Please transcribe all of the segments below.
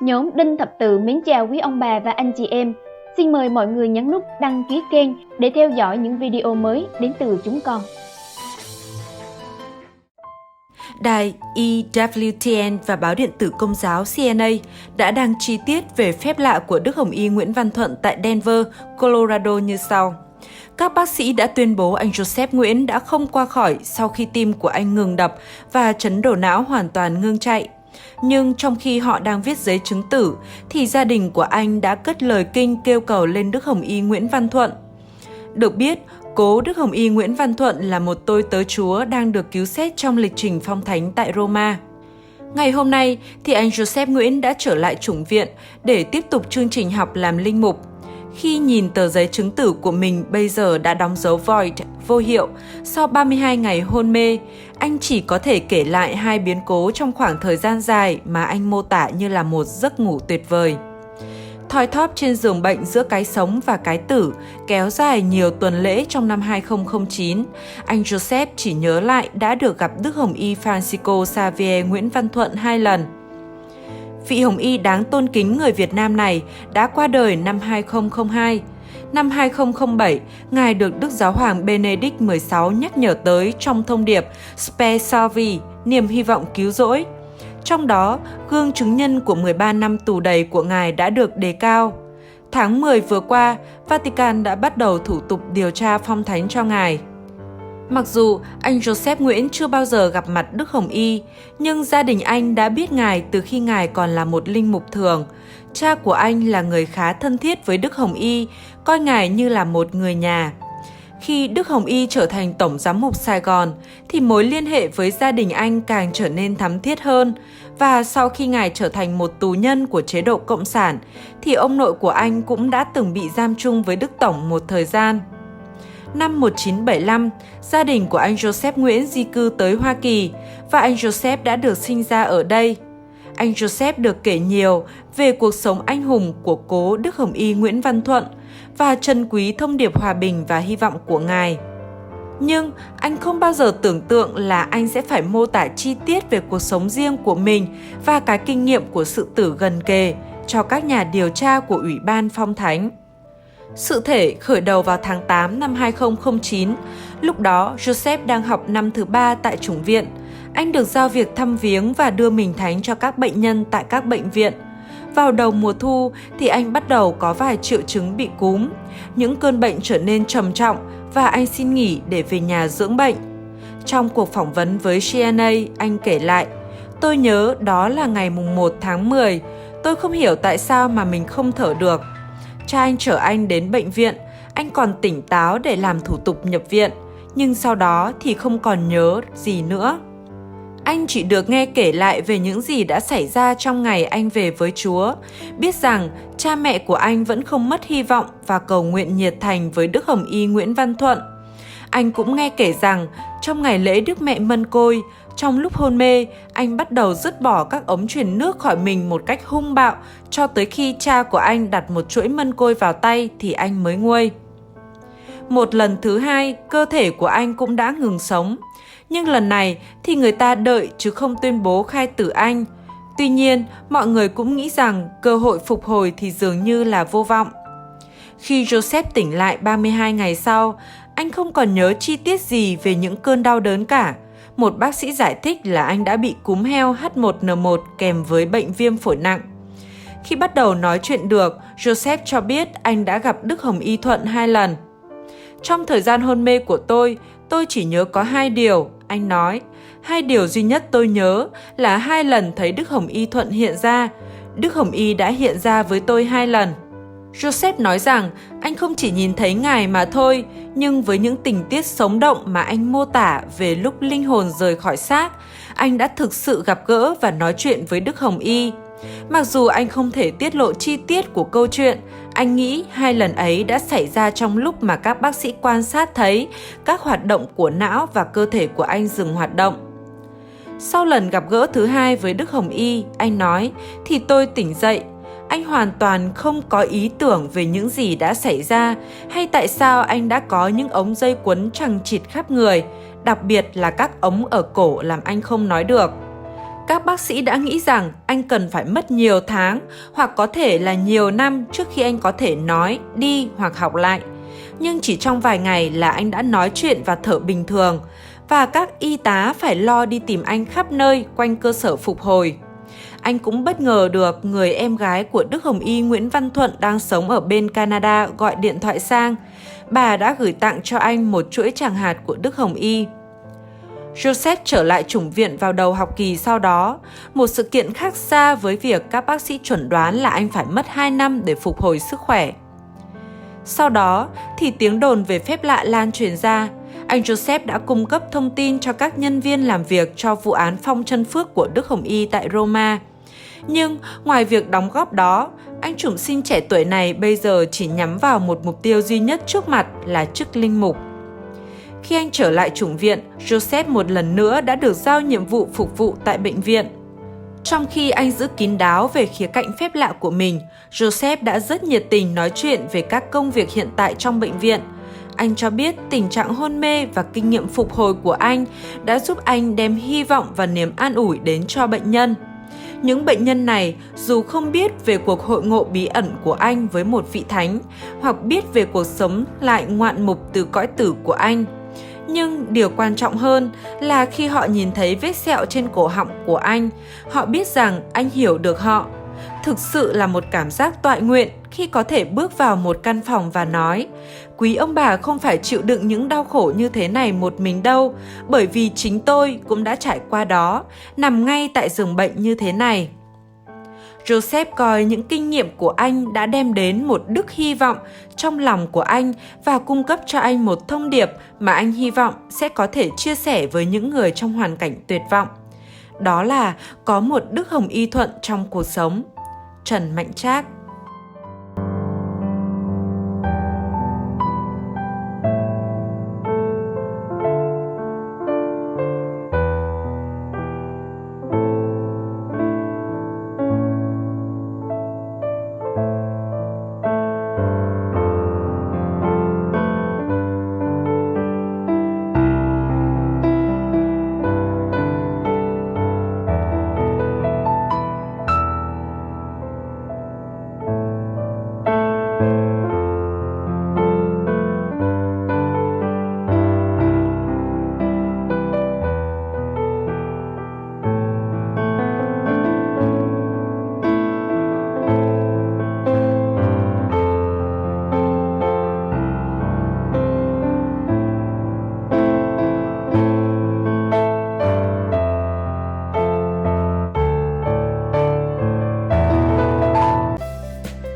Nhóm Đinh Thập Tự mến chào quý ông bà và anh chị em. Xin mời mọi người nhấn nút đăng ký kênh để theo dõi những video mới đến từ chúng con. Đài EWTN và báo điện tử Công giáo CNA đã đăng chi tiết về phép lạ của Đức Hồng Y Nguyễn Văn Thuận tại Denver, Colorado như sau. Các bác sĩ đã tuyên bố anh Joseph Nguyễn đã không qua khỏi sau khi tim của anh ngừng đập và chấn đổ não hoàn toàn ngưng chạy. Nhưng trong khi họ đang viết giấy chứng tử, thì gia đình của anh đã cất lời kinh kêu cầu lên Đức Hồng Y Nguyễn Văn Thuận. Được biết, cố Đức Hồng Y Nguyễn Văn Thuận là một tôi tớ Chúa đang được cứu xét trong lịch trình phong thánh tại Roma. Ngày hôm nay, thì anh Joseph Nguyễn đã trở lại chủng viện để tiếp tục chương trình học làm linh mục. Khi nhìn tờ giấy chứng tử của mình bây giờ đã đóng dấu void, vô hiệu, sau 32 ngày hôn mê, anh chỉ có thể kể lại hai biến cố trong khoảng thời gian dài mà anh mô tả như là một giấc ngủ tuyệt vời. Thoi thóp trên giường bệnh giữa cái sống và cái tử, kéo dài nhiều tuần lễ trong năm 2009, anh Joseph chỉ nhớ lại đã được gặp Đức Hồng Y Francisco Xavier Nguyễn Văn Thuận 2 lần. Vị Hồng Y đáng tôn kính người Việt Nam này đã qua đời năm 2002. Năm 2007, Ngài được Đức Giáo hoàng Benedict XVI nhắc nhở tới trong thông điệp Spe Salvi, niềm hy vọng cứu rỗi. Trong đó, gương chứng nhân của 13 năm tù đầy của Ngài đã được đề cao. Tháng 10 vừa qua, Vatican đã bắt đầu thủ tục điều tra phong thánh cho Ngài. Mặc dù anh Joseph Nguyễn chưa bao giờ gặp mặt Đức Hồng Y, nhưng gia đình anh đã biết Ngài từ khi Ngài còn là một linh mục thường. Cha của anh là người khá thân thiết với Đức Hồng Y, coi Ngài như là một người nhà. Khi Đức Hồng Y trở thành Tổng Giám mục Sài Gòn, thì mối liên hệ với gia đình anh càng trở nên thắm thiết hơn. Và sau khi Ngài trở thành một tù nhân của chế độ Cộng sản, thì ông nội của anh cũng đã từng bị giam chung với Đức Tổng một thời gian. Năm 1975, gia đình của anh Joseph Nguyễn di cư tới Hoa Kỳ và anh Joseph đã được sinh ra ở đây. Anh Joseph được kể nhiều về cuộc sống anh hùng của cố Đức Hồng Y Nguyễn Văn Thuận và trân quý thông điệp hòa bình và hy vọng của Ngài. Nhưng anh không bao giờ tưởng tượng là anh sẽ phải mô tả chi tiết về cuộc sống riêng của mình và cái kinh nghiệm của sự tử gần kề cho các nhà điều tra của Ủy ban Phong Thánh. Sự thể khởi đầu vào tháng 8 năm 2009, lúc đó Joseph đang học năm thứ 3 tại chủng viện. Anh được giao việc thăm viếng và đưa mình thánh cho các bệnh nhân tại các bệnh viện. Vào đầu mùa thu thì anh bắt đầu có vài triệu chứng bị cúm. Những cơn bệnh trở nên trầm trọng và anh xin nghỉ để về nhà dưỡng bệnh. Trong cuộc phỏng vấn với CNA, anh kể lại, tôi nhớ đó là ngày mùng 1 tháng 10. Tôi không hiểu tại sao mà mình không thở được. Cha anh chở anh đến bệnh viện, anh còn tỉnh táo để làm thủ tục nhập viện, nhưng sau đó thì không còn nhớ gì nữa. Anh chỉ được nghe kể lại về những gì đã xảy ra trong ngày anh về với Chúa, biết rằng cha mẹ của anh vẫn không mất hy vọng và cầu nguyện nhiệt thành với Đức Hồng Y Nguyễn Văn Thuận. Anh cũng nghe kể rằng trong ngày lễ Đức Mẹ Mân Côi, trong lúc hôn mê, anh bắt đầu dứt bỏ các ống truyền nước khỏi mình một cách hung bạo cho tới khi cha của anh đặt một chuỗi mân côi vào tay thì anh mới nguôi. Một lần thứ hai, cơ thể của anh cũng đã ngừng sống. Nhưng lần này thì người ta đợi chứ không tuyên bố khai tử anh. Tuy nhiên, mọi người cũng nghĩ rằng cơ hội phục hồi thì dường như là vô vọng. Khi Joseph tỉnh lại 32 ngày sau, anh không còn nhớ chi tiết gì về những cơn đau đớn cả. Một bác sĩ giải thích là anh đã bị cúm heo H1N1 kèm với bệnh viêm phổi nặng. Khi bắt đầu nói chuyện được, Joseph cho biết anh đã gặp Đức Hồng Y Thuận 2 lần. Trong thời gian hôn mê của tôi chỉ nhớ có 2 điều, anh nói. 2 điều duy nhất tôi nhớ là 2 lần thấy Đức Hồng Y Thuận hiện ra. Đức Hồng Y đã hiện ra với tôi 2 lần. Joseph nói rằng anh không chỉ nhìn thấy Ngài mà thôi, nhưng với những tình tiết sống động mà anh mô tả về lúc linh hồn rời khỏi xác, anh đã thực sự gặp gỡ và nói chuyện với Đức Hồng Y. Mặc dù anh không thể tiết lộ chi tiết của câu chuyện, anh nghĩ 2 lần ấy đã xảy ra trong lúc mà các bác sĩ quan sát thấy các hoạt động của não và cơ thể của anh dừng hoạt động. Sau lần gặp gỡ thứ 2 với Đức Hồng Y, anh nói, thì tôi tỉnh dậy. Anh hoàn toàn không có ý tưởng về những gì đã xảy ra hay tại sao anh đã có những ống dây quấn chằng chịt khắp người, đặc biệt là các ống ở cổ làm anh không nói được. Các bác sĩ đã nghĩ rằng anh cần phải mất nhiều tháng hoặc có thể là nhiều năm trước khi anh có thể nói, đi hoặc học lại. Nhưng chỉ trong vài ngày là anh đã nói chuyện và thở bình thường, và các y tá phải lo đi tìm anh khắp nơi quanh cơ sở phục hồi. Anh cũng bất ngờ được người em gái của Đức Hồng Y Nguyễn Văn Thuận đang sống ở bên Canada gọi điện thoại sang. Bà đã gửi tặng cho anh một chuỗi tràng hạt của Đức Hồng Y. Joseph trở lại chủng viện vào đầu học kỳ sau đó, một sự kiện khác xa với việc các bác sĩ chuẩn đoán là anh phải mất 2 năm để phục hồi sức khỏe. Sau đó thì tiếng đồn về phép lạ lan truyền ra. Anh Joseph đã cung cấp thông tin cho các nhân viên làm việc cho vụ án Phong Chân Phước của Đức Hồng Y tại Roma. Nhưng ngoài việc đóng góp đó, anh chủng sinh trẻ tuổi này bây giờ chỉ nhắm vào một mục tiêu duy nhất trước mặt là chức linh mục. Khi anh trở lại chủng viện, Joseph một lần nữa đã được giao nhiệm vụ phục vụ tại bệnh viện. Trong khi anh giữ kín đáo về khía cạnh phép lạ của mình, Joseph đã rất nhiệt tình nói chuyện về các công việc hiện tại trong bệnh viện. Anh cho biết tình trạng hôn mê và kinh nghiệm phục hồi của anh đã giúp anh đem hy vọng và niềm an ủi đến cho bệnh nhân. Những bệnh nhân này dù không biết về cuộc hội ngộ bí ẩn của anh với một vị thánh hoặc biết về cuộc sống lại ngoạn mục từ cõi tử của anh, nhưng điều quan trọng hơn là khi họ nhìn thấy vết sẹo trên cổ họng của anh, họ biết rằng anh hiểu được họ. Thực sự là một cảm giác toại nguyện khi có thể bước vào một căn phòng và nói: quý ông bà không phải chịu đựng những đau khổ như thế này một mình đâu, bởi vì chính tôi cũng đã trải qua đó, nằm ngay tại giường bệnh như thế này. Joseph coi những kinh nghiệm của anh đã đem đến một đức hy vọng trong lòng của anh và cung cấp cho anh một thông điệp mà anh hy vọng sẽ có thể chia sẻ với những người trong hoàn cảnh tuyệt vọng. Đó là có một Đức Hồng Y thuận trong cuộc sống. Trần Mạnh Trác.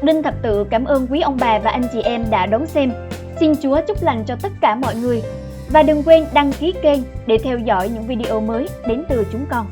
Đinh Thập Tự cảm ơn quý ông bà và anh chị em đã đón xem. Xin Chúa chúc lành cho tất cả mọi người. Và đừng quên đăng ký kênh để theo dõi những video mới đến từ chúng con.